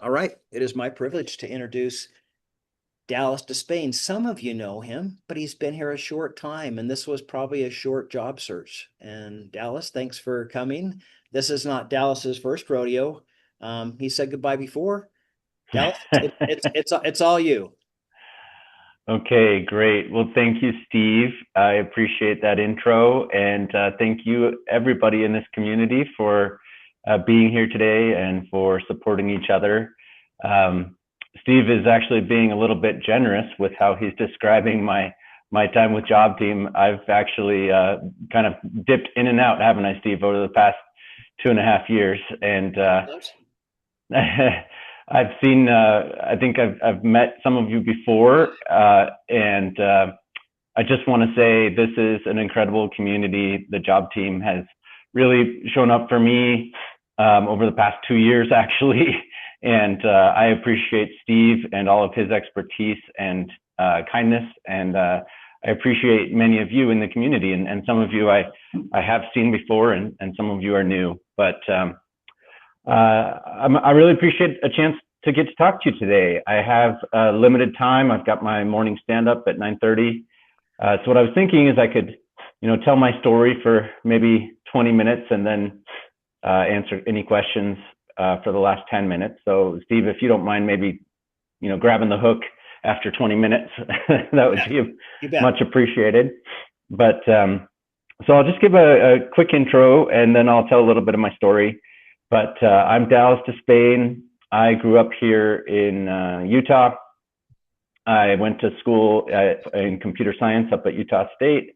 All right, it is my privilege to introduce Dallas Despain. Some of you know him, but he's been here a short time, and this was probably a short job search. And Dallas, thanks for coming. This is not Dallas's first rodeo. He said goodbye before. Dallas, it's all you. Okay, great. Well, thank you, Steve. I appreciate that intro, and thank you, everybody in this community, for being here today and for supporting each other. Um, Steve is actually being a little bit generous with how he's describing my time with Job Team. I've actually kind of dipped in and out, haven't I, Steve, over the past 2.5 years, and I've seen. I think I've met some of you before, and I just want to say this is an incredible community. The Job Team has really shown up for me over the past 2 years, actually, and I appreciate Steve and all of his expertise and kindness, and I appreciate many of you in the community, and some of you I have seen before, and some of you are new, but. I really appreciate a chance to get to talk to you today. I have limited time. I've got my morning stand up at 9:30. So what I was thinking is I could, tell my story for maybe 20 minutes and then answer any questions for the last 10 minutes. So Steve, if you don't mind, maybe grabbing the hook after 20 minutes, that You would bet. be You bet. much appreciated. But so I'll just give a quick intro and then I'll tell a little bit of my story. But I'm Dallas Despain. I grew up here in Utah. I went to school in computer science up at Utah State.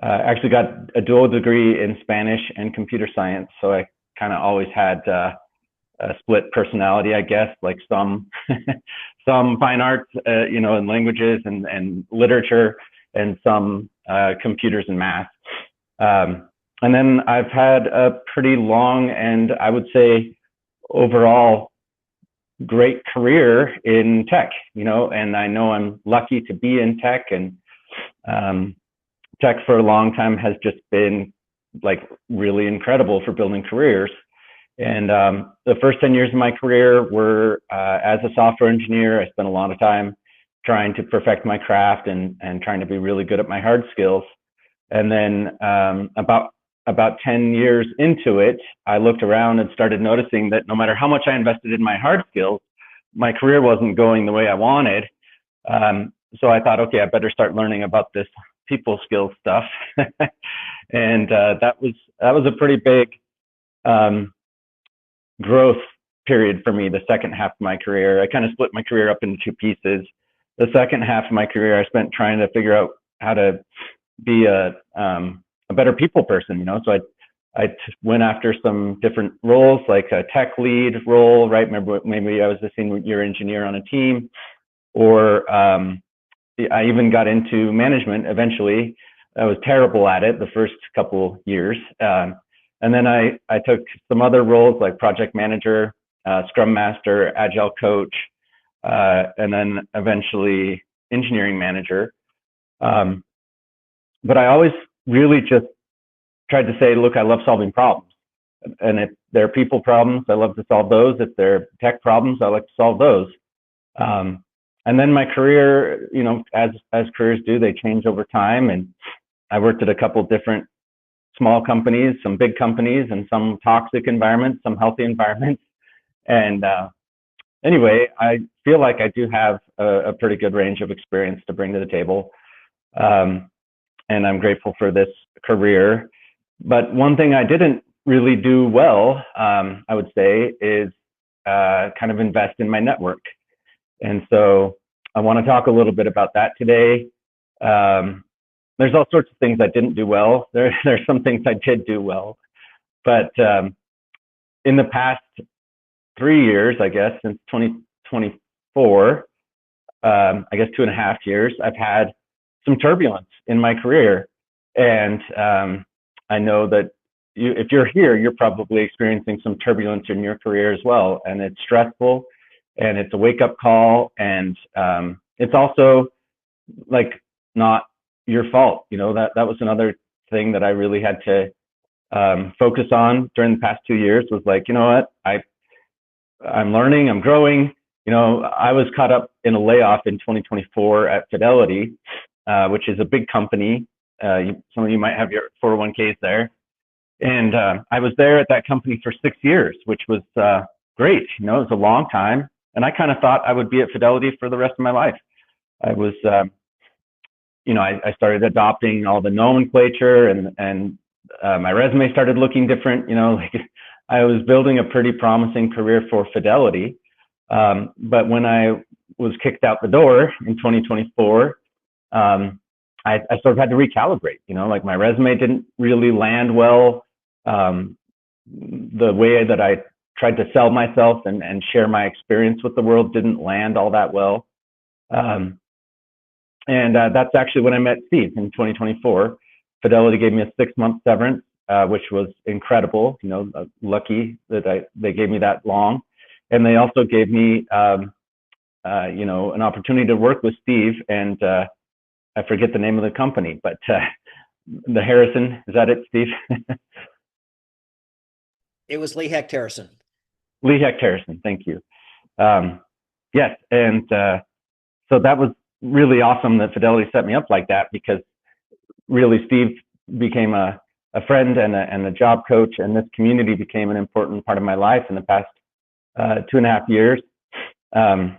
Actually got a dual degree in Spanish and computer science. So I kind of always had a split personality, I guess, like some some fine arts, and languages and literature, and some computers and math. Um, and then I've had a pretty long and I would say overall great career in tech, and I know I'm lucky to be in tech, and um, tech for a long time has just been like really incredible for building careers. And the first 10 years of my career were as a software engineer. I spent a lot of time trying to perfect my craft and trying to be really good at my hard skills. And then about 10 years into it, I looked around and started noticing that no matter how much I invested in my hard skills, my career wasn't going the way I wanted. So I thought, okay, I better start learning about this people skills stuff. And that was a pretty big um, growth period for me. The second half of my career, I kind of split my career up into two pieces. The second half of my career, I spent trying to figure out how to be a better people person, So I went after some different roles, like a tech lead role, right? Maybe I was a senior engineer on a team, or I even got into management eventually. I was terrible at it the first couple years. And then I took some other roles like project manager, scrum master, agile coach, and then eventually engineering manager. Um, but I always really just tried to say, look, I love solving problems. And if they're people problems, I love to solve those. If they're tech problems, I like to solve those. Um, and then my career, as careers do, they change over time. And I worked at a couple different small companies, some big companies, and some toxic environments, some healthy environments. And anyway, I feel like I do have a pretty good range of experience to bring to the table. Um, and I'm grateful for this career. But one thing I didn't really do well, I would say, is kind of invest in my network. And so I want to talk a little bit about that today. Um, there's all sorts of things I didn't do well. There's some things I did do well. But in the past 3 years, I guess, since 2024, I guess 2.5 years, I've had some turbulence in my career. And I know that if you're here, you're probably experiencing some turbulence in your career as well. And it's stressful and it's a wake up call. And it's also like not your fault. That was another thing that I really had to focus on during the past 2 years was like, you know what? I'm learning, I'm growing. I was caught up in a layoff in 2024 at Fidelity, which is a big company. Some of you might have your 401ks there. And I was there at that company for 6 years, which was great. It was a long time. And I kind of thought I would be at Fidelity for the rest of my life. I was, I started adopting all the nomenclature, and my resume started looking different. Like I was building a pretty promising career for Fidelity. But when I was kicked out the door in 2024, I sort of had to recalibrate. Like my resume didn't really land well. The way that I tried to sell myself and share my experience with the world didn't land all that well. And that's actually when I met Steve in 2024. Fidelity gave me a 6-month severance, which was incredible. Lucky that they gave me that long. And they also gave me, an opportunity to work with Steve, and I forget the name of the company, but the Harrison, is that it, Steve? It was Lee Hecht Harrison. Lee Hecht Harrison, thank you. Yes, and so that was really awesome that Fidelity set me up like that, because really Steve became a friend and a job coach, and this community became an important part of my life in the past 2.5 years. So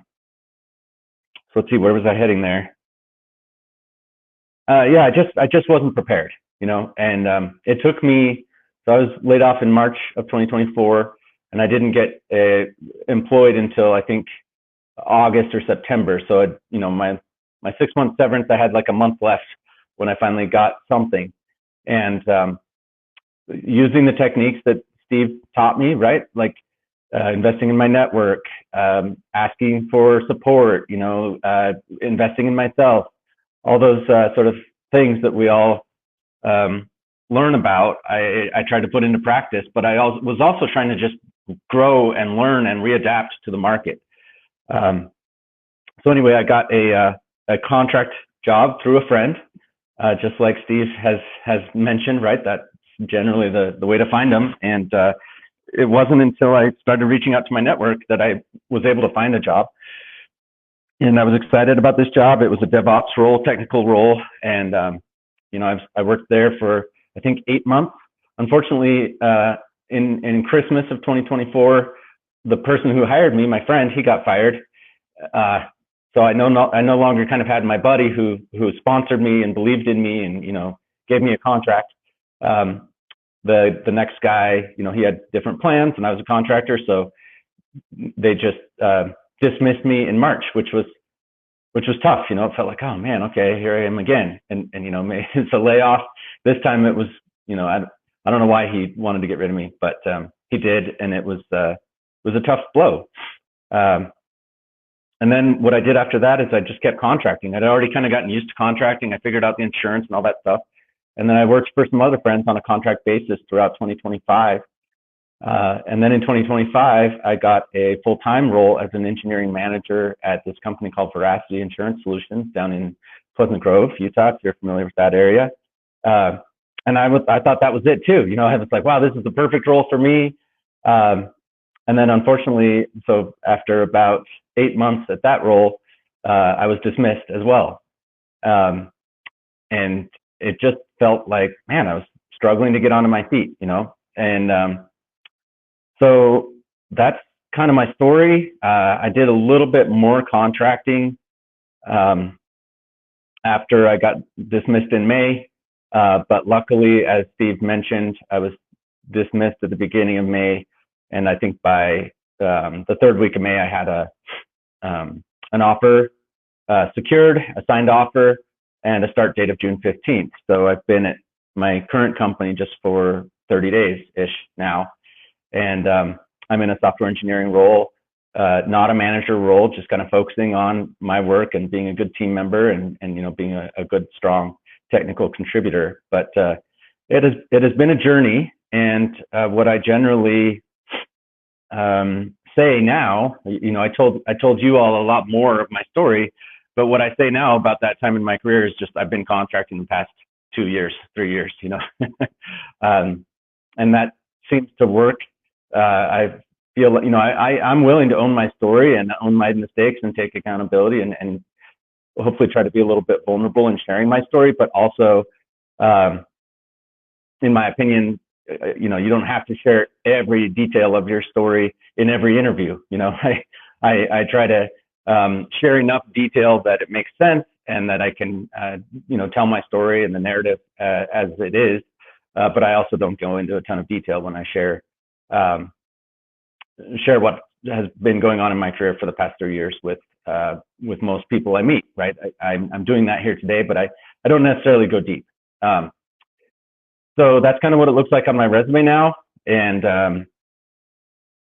let's see, where was I heading there? I just wasn't prepared, and it took me, so I was laid off in March of 2024, and I didn't get employed until I think August or September. So, my 6-month severance, I had like a month left when I finally got something. And using the techniques that Steve taught me, right? Like investing in my network, asking for support, investing in myself, all those sort of things that we all learn about, I tried to put into practice, but I was also trying to just grow and learn and readapt to the market. So anyway, I got a contract job through a friend, just like Steve has mentioned, right? That's generally the way to find them. And it wasn't until I started reaching out to my network that I was able to find a job. And I was excited about this job. It was a DevOps role, technical role. And, I worked there for, I think, 8 months. Unfortunately, in Christmas of 2024, the person who hired me, my friend, he got fired. So I no longer kind of had my buddy who sponsored me and believed in me and, gave me a contract. The next guy, he had different plans, and I was a contractor. So they just dismissed me in March, which was tough. It felt like, oh man, okay, here I am again. And it's a layoff. This time it was, I don't know why he wanted to get rid of me, but he did, and it was a tough blow. And then what I did after that is I just kept contracting. I'd already kind of gotten used to contracting. I figured out the insurance and all that stuff. And then I worked for some other friends on a contract basis throughout 2025. And then in 2025, I got a full-time role as an engineering manager at this company called Veracity Insurance Solutions down in Pleasant Grove, Utah, if you're familiar with that area. And I thought that was it too. I was like, wow, this is the perfect role for me. And then unfortunately, so after about 8 months at that role, I was dismissed as well. And it just felt like, man, I was struggling to get onto my feet, and so that's kind of my story. I did a little bit more contracting after I got dismissed in May. But luckily, as Steve mentioned, I was dismissed at the beginning of May. And I think by the third week of May, I had an offer secured, a signed offer, and a start date of June 15th. So I've been at my current company just for 30 days-ish now. And I'm in a software engineering role, not a manager role, just kind of focusing on my work and being a good team member and being a good, strong technical contributor. But it has been a journey. And what I generally say now, I told you all a lot more of my story, but what I say now about that time in my career is just I've been contracting the past 2 years, 3 years, and that seems to work. I feel, I'm willing to own my story and own my mistakes and take accountability and hopefully try to be a little bit vulnerable in sharing my story, but also, um, in my opinion, you don't have to share every detail of your story in every interview. I try to share enough detail that it makes sense and that I can, tell my story and the narrative as it is. But I also don't go into a ton of detail when I um, share what has been going on in my career for the past 3 years with most people I meet. Right, I'm doing that here today, but I don't necessarily go deep. Um, so that's kind of what it looks like on my resume now. And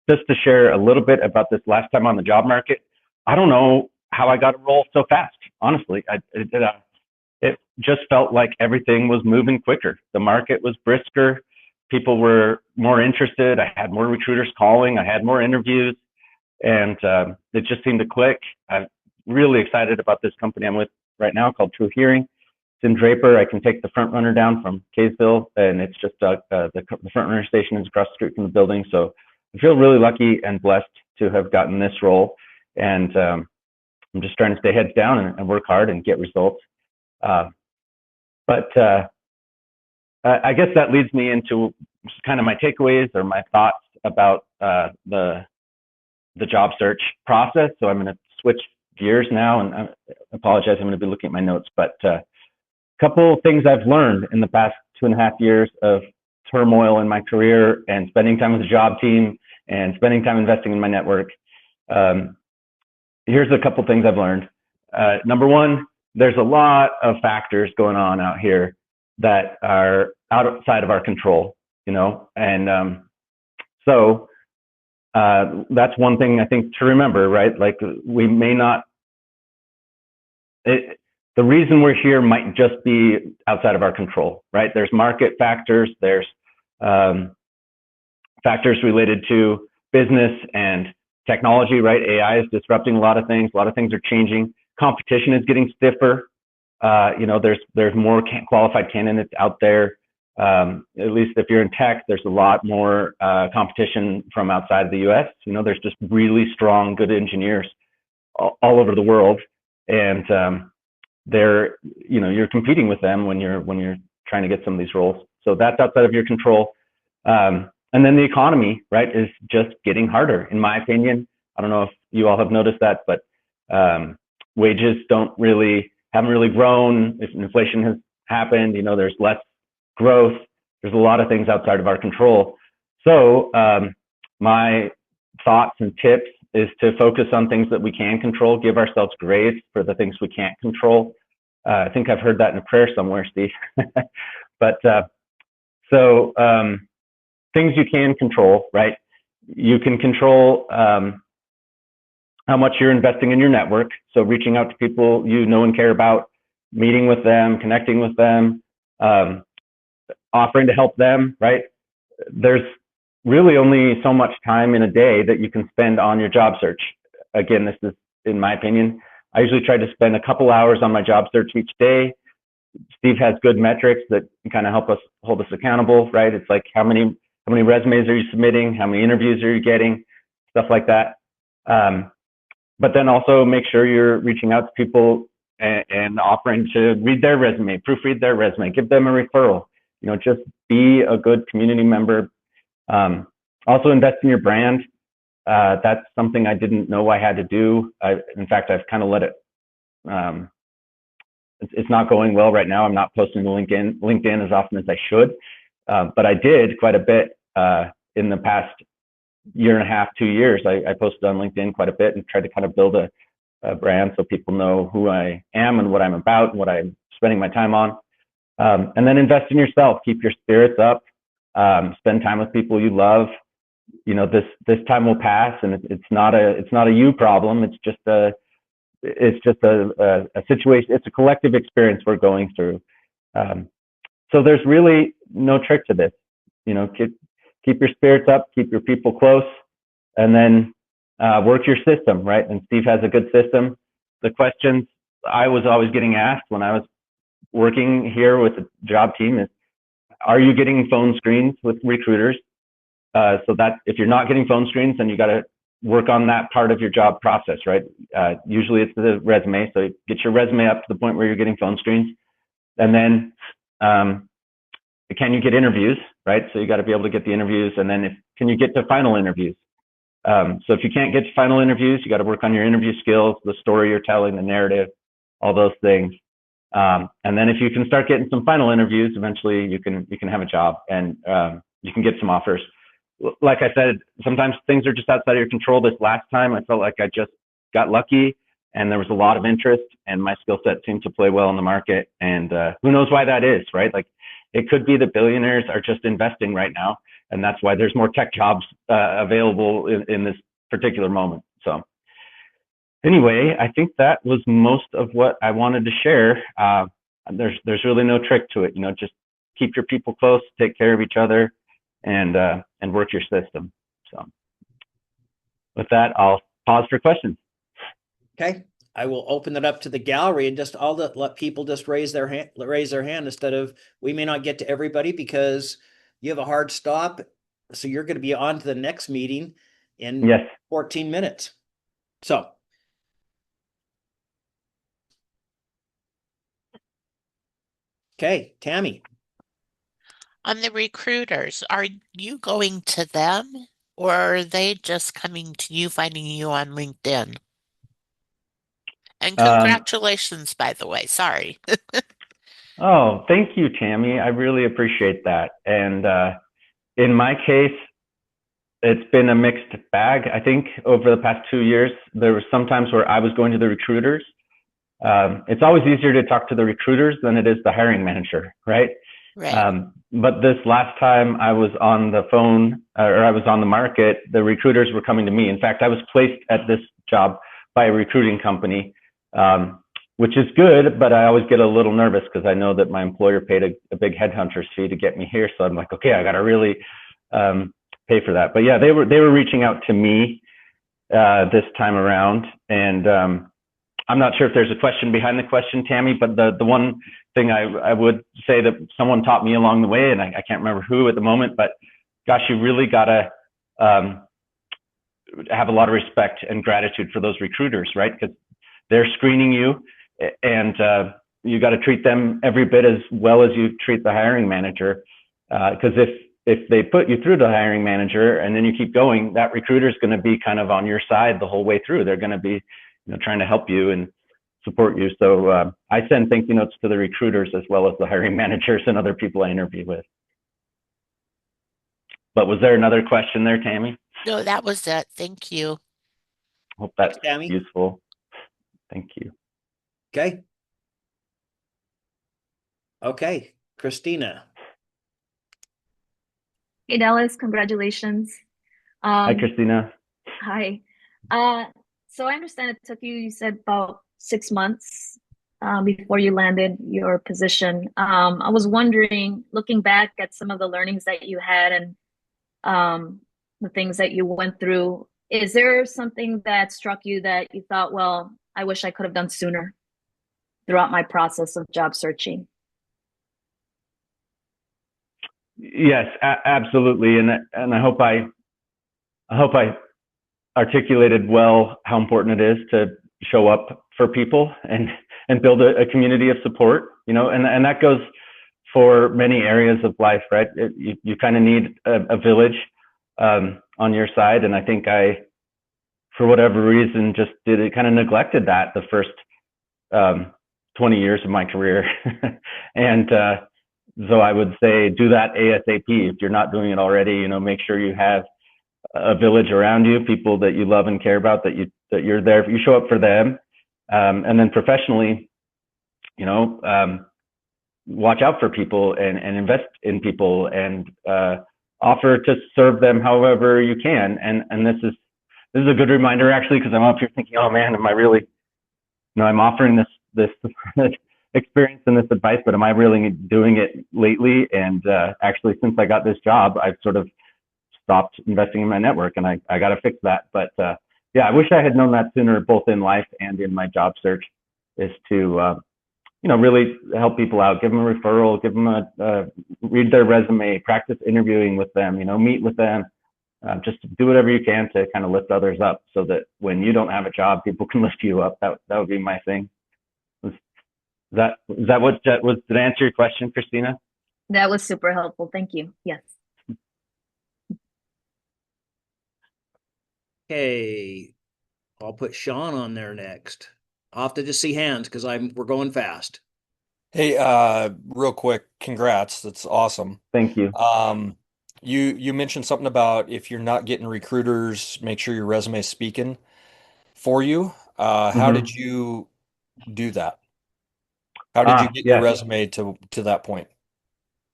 just to share a little bit about this last time on the job market, I don't know how I got a role so fast. Honestly, it just felt like everything was moving quicker. The market was brisker. People were more interested. I had more recruiters calling. I had more interviews, and it just seemed to click. I'm really excited about this company I'm with right now called True Hearing. It's in Draper. I can take the front runner down from Kaysville, and it's just the front runner station is across the street from the building. So I feel really lucky and blessed to have gotten this role, and I'm just trying to stay heads down and work hard and get results. Uh, but I guess that leads me into kind of my takeaways or my thoughts about the job search process. So I'm going to switch gears now, and I apologize. I'm going to be looking at my notes, but a couple of things I've learned in the past 2.5 years of turmoil in my career and spending time with the job team and spending time investing in my network. Here's a couple of things I've learned. Number one, there's a lot of factors going on out here that are outside of our control, and so that's one thing I think to remember, right? Like we may not, the reason we're here might just be outside of our control, right? There's market factors, there's factors related to business and technology, right? AI is disrupting a lot of things. A lot of things are changing. Competition is getting stiffer. There's more qualified candidates out there. At least if you're in tech, there's a lot more competition from outside of the U.S. There's just really strong, good engineers all over the world, and you're competing with them when you're trying to get some of these roles. So that's outside of your control. And then the economy, right, is just getting harder, in my opinion. I don't know if you all have noticed that, but wages haven't really grown. If inflation has happened, there's less growth. There's a lot of things outside of our control. So my thoughts and tips is to focus on things that we can control, give ourselves grace for the things we can't control. I think I've heard that in a prayer somewhere, Steve. But so things you can control, right? You can control how much you're investing in your network. So reaching out to people you know and care about, meeting with them, connecting with them, offering to help them, right? There's really only so much time in a day that you can spend on your job search. Again, this is, in my opinion, I usually try to spend a couple hours on my job search each day. Steve has good metrics that kind of help us hold us accountable, right? It's like how many resumes are you submitting? How many interviews are you getting? Stuff like that. But then also make sure you're reaching out to people and offering to read their resume, proofread their resume, give them a referral. Just be a good community member. Also invest in your brand. That's something I didn't know I had to do. In fact, I've kind of let it. It's not going well right now. I'm not posting to LinkedIn as often as I should, but I did quite a bit in the past year and a half, 2 years. I posted on LinkedIn quite a bit and tried to kind of build a brand so people know who I am and what I'm about and what I'm spending my time on. And then invest in yourself. Keep your spirits up. Spend time with people you love. This time will pass, and it's not a you problem. It's just a situation. It's a collective experience we're going through. So there's really no trick to this. Keep your spirits up, keep your people close, and then work your system, right? And Steve has a good system. The questions I was always getting asked when I was working here with the job team is, are you getting phone screens with recruiters? So that if you're not getting phone screens, then you got to work on that part of your job process, right? Usually it's the resume. So get your resume up to the point where you're getting phone screens. And then can you get interviews, right? So you got to be able to get the interviews. And then can you get to final interviews? So if you can't get to final interviews, you got to work on your interview skills, the story you're telling, the narrative, all those things. And then if you can start getting some final interviews, eventually you can have a job and you can get some offers. Like I said, sometimes things are just outside of your control. This last time, I felt like I just got lucky and there was a lot of interest and my skill set seemed to play well in the market. And who knows why that is, right? Like it could be that billionaires are just investing right now. And that's why there's more tech jobs available in this particular moment. So anyway, I think that was most of what I wanted to share. There's really no trick to it. Just keep your people close, take care of each other, and work your system. So with that, I'll pause for questions. Okay, I will open it up to the gallery and just let people just raise their hand instead of, we may not get to everybody because you have a hard stop. So you're going to be on to the next meeting in 14 minutes. So. Okay, Tammy. On the recruiters, are you going to them or are they just coming to you, finding you on LinkedIn? And congratulations, by the way. Sorry. Oh, thank you, Tammy. I really appreciate that. And in my case, it's been a mixed bag. I think over the past 2 years, there were some times where I was going to the recruiters. It's always easier to talk to the recruiters than it is the hiring manager, right? Right. But this last time I was on the phone or I was on the market, the recruiters were coming to me. In fact, I was placed at this job by a recruiting company, which is good, but I always get a little nervous because I know that my employer paid a big headhunter's fee to get me here. So I'm like, okay, I got to really pay for that. But yeah, they were reaching out to me this time around. And I'm not sure if there's a question behind the question, Tammy, but the one thing I would say that someone taught me along the way, and I can't remember who at the moment, but gosh, you really got to have a lot of respect and gratitude for those recruiters, right? Because they're screening you and you got to treat them every bit as well as you treat the hiring manager. Because if they put you through the hiring manager and then you keep going, that recruiter is going to be kind of on your side the whole way through. They're going to be trying to help you and support you. So I send thank you notes to the recruiters as well as the hiring managers and other people I interview with. But was there another question there, Tammy? No, that was it. Thank you. Hope that's useful. Thank you. Okay. Okay, Christina. Hey, Dallas, congratulations. Hi, Christina. Hi. So I understand it took you said about 6 months before you landed your position. I was wondering, looking back at some of the learnings that you had and the things that you went through, is there something that struck you that you thought, well, I wish I could have done sooner throughout my process of job searching? Yes, absolutely. And I hope I articulated well how important it is to show up for people and build a community of support, and that goes for many areas of life, right? You kind of need a village on your side. And I think I, for whatever reason, just kind of neglected that the first 20 years of my career. And so I would say do that ASAP. If you're not doing it already, make sure you have a village around you, people that you love and care about, that you're there, you show up for them. And then professionally, watch out for people and invest in people and offer to serve them however you can. And this is a good reminder actually, because I'm up here thinking, oh man, am I really, I'm offering this experience and this advice, but am I really doing it lately? And actually, since I got this job, I've sort of stopped investing in my network, and I got to fix that. But yeah, I wish I had known that sooner, both in life and in my job search, is to really help people out, give them a referral, give them read their resume, practice interviewing with them, meet with them, just do whatever you can to kind of lift others up, so that when you don't have a job, people can lift you up. That would be my thing. Is that what was, did I answer your question, Christina? That was super helpful. Thank you. Yes. Okay, I'll put Sean on there next. I'll have to just see hands because we're going fast. Hey, real quick, congrats. That's awesome. Thank you. You mentioned something about if you're not getting recruiters, make sure your resume is speaking for you. How did you do that? How did you get your Yes, resume to that point?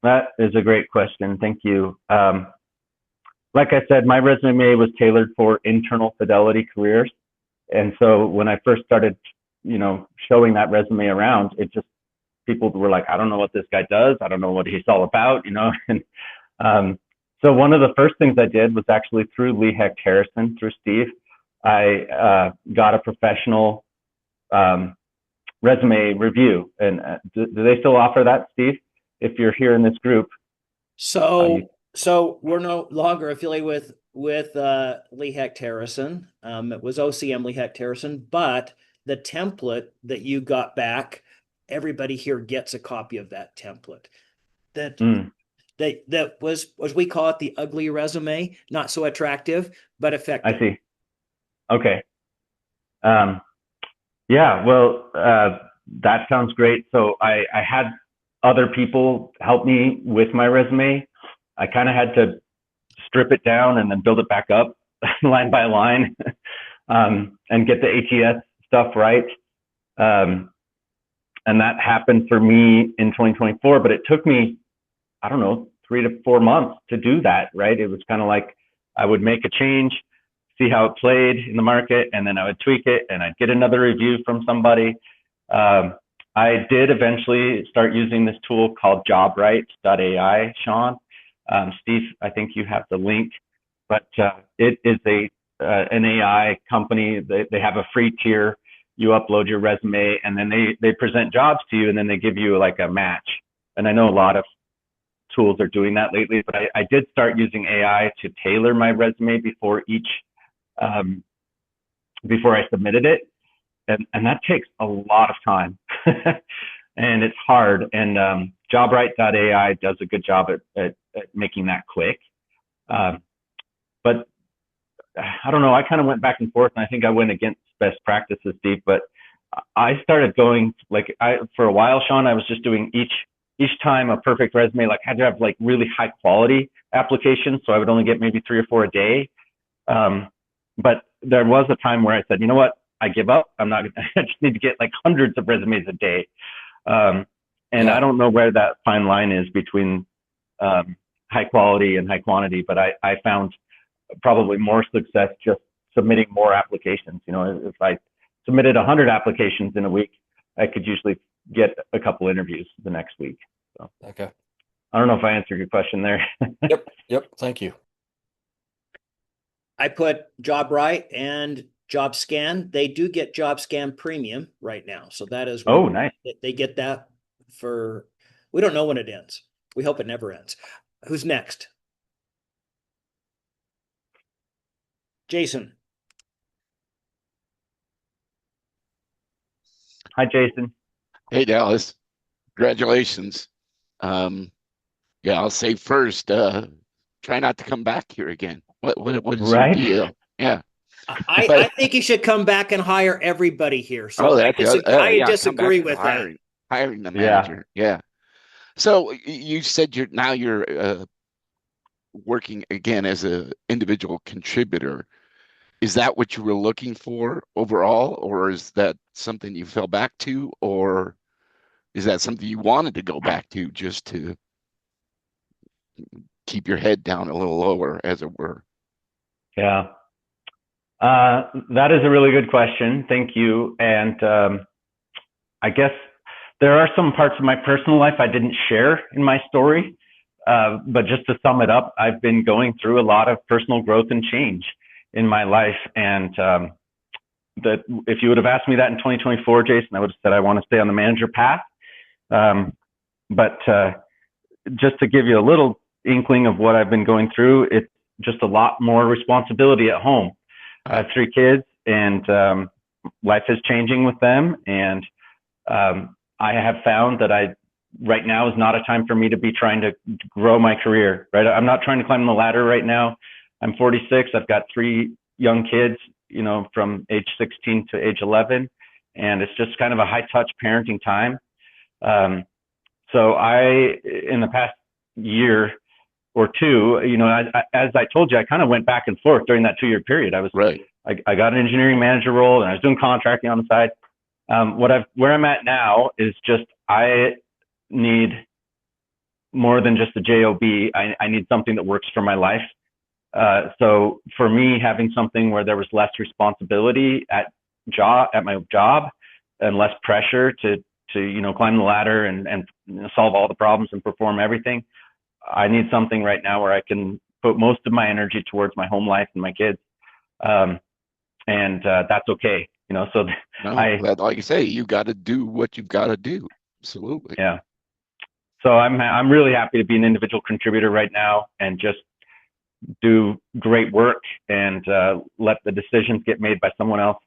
that is a great question. Thank you. Like I said, my resume was tailored for internal fidelity careers. And so when I first started, showing that resume around, it just, people were like, I don't know what this guy does. I don't know what he's all about, And so one of the first things I did was actually through Lee Hecht Harrison, through Steve. I got a professional resume review. And do they still offer that, Steve? If you're here in this group. So we're no longer affiliated with Lee Hecht Harrison. It was OCM Lee Hecht Harrison, but the template that you got back, everybody here gets a copy of that template. That was, as we call it, the ugly resume, not so attractive, but effective. I see. Okay. Yeah, well, that sounds great. So I had other people help me with my resume. I kind of had to strip it down and then build it back up line by line, and get the ATS stuff right. And that happened for me in 2024, but it took me, I don't know, 3 to 4 months to do that, right? It was kind of like I would make a change, see how it played in the market, and then I would tweak it and I'd get another review from somebody. I did eventually start using this tool called jobright.ai, Sean. Steve, I think you have the link, but it is an AI company. They have a free tier. You upload your resume and then they present jobs to you and then they give you like a match. And I know a lot of tools are doing that lately, but I did start using AI to tailor my resume before I submitted it. And that takes a lot of time and it's hard. And jobright.ai does a good job at making that quick. But I don't know, I kind of went back and forth and I think I went against best practices, Steve, but I started going for a while, Sean, I was just doing each time a perfect resume, like had to have like really high quality applications. So I would only get maybe 3 or 4 a day. But there was a time where I said, you know what, I give up. I just need to get like hundreds of resumes a day. And I don't know where that fine line is between high quality and high quantity, but I found probably more success just submitting more applications. If I submitted 100 applications in a week, I could usually get a couple interviews the next week. So, okay. I don't know if I answered your question there. Yep. Thank you. I put JobRight and JobScan. They do get JobScan Premium right now. So that is nice. They get that for, we don't know when it ends. We hope it never ends. Who's next? Jason. Hi, Jason. Hey, Dallas. Congratulations. I'll say first, try not to come back here again. What is your deal? Yeah. I think you should come back and hire everybody here. So I disagree with that. Hiring the manager. Yeah. So you said you're working again as an individual contributor. Is that what you were looking for overall, or is that something you fell back to, or is that something you wanted to go back to just to keep your head down a little lower, as it were? Yeah. That is a really good question. Thank you. And I guess there are some parts of my personal life I didn't share in my story. But just to sum it up, I've been going through a lot of personal growth and change in my life. And that if you would have asked me that in 2024, Jason, I would have said I want to stay on the manager path. But just to give you a little inkling of what I've been going through, just a lot more responsibility at home. I have 3 kids, and life is changing with them. And I have found that right now is not a time for me to be trying to grow my career, right? I'm not trying to climb the ladder right now. I'm 46. I've got 3 young kids, from age 16 to age 11. And it's just kind of a high touch parenting time. So in the past year or two, as I told you, I kind of went back and forth during that 2-year period. Right. I got an engineering manager role, and I was doing contracting on the side. Where I'm at now is just, I need more than just a job. I need something that works for my life. So for me, having something where there was less responsibility at my job and less pressure to climb the ladder and solve all the problems and perform everything, I need something right now where I can put most of my energy towards my home life and my kids. And that's okay. So like you say, you got to do what you've got to do. Absolutely. Yeah. So I'm really happy to be an individual contributor right now and just do great work and let the decisions get made by someone else.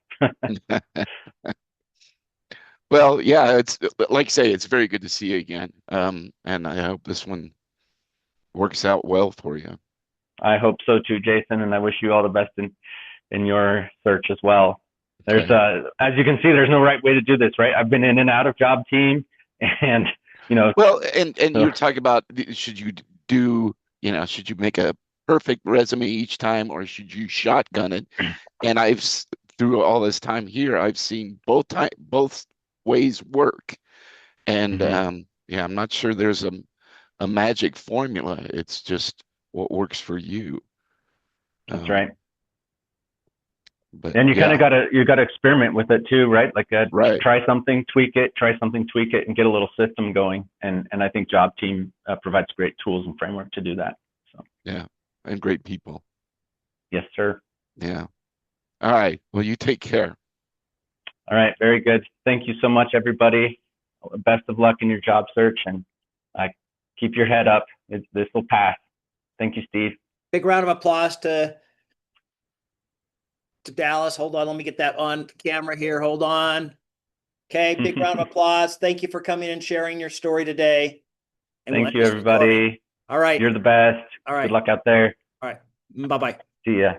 Well, yeah, it's like I say, it's very good to see you again. And I hope this one works out well for you. I hope so too, Jason, and I wish you all the best in your search as well. There's as you can see, there's no right way to do this, right? I've been in and out of job team, and well, and you're talking about, should you should you make a perfect resume each time, or should you shotgun it? And through all this time here, I've seen both ways work. And I'm not sure there's a magic formula. It's just what works for you. That's right. But and you kind of gotta experiment with it too, right? Like right. try something, tweak it, and get a little system going. And I think Job Team provides great tools and framework to do that. So yeah, and great people. Yes, sir. Yeah. All right. Well, you take care. All right. Very good. Thank you so much, everybody. Best of luck in your job search, and keep your head up. This will pass. Thank you, Steve. Big round of applause to Dallas. Hold on. Let me get that on camera here. Hold on. Okay. Big round of applause. Thank you for coming and sharing your story today. And Thank you, everybody. All right. You're the best. All right. Good luck out there. All right. Bye-bye. See ya.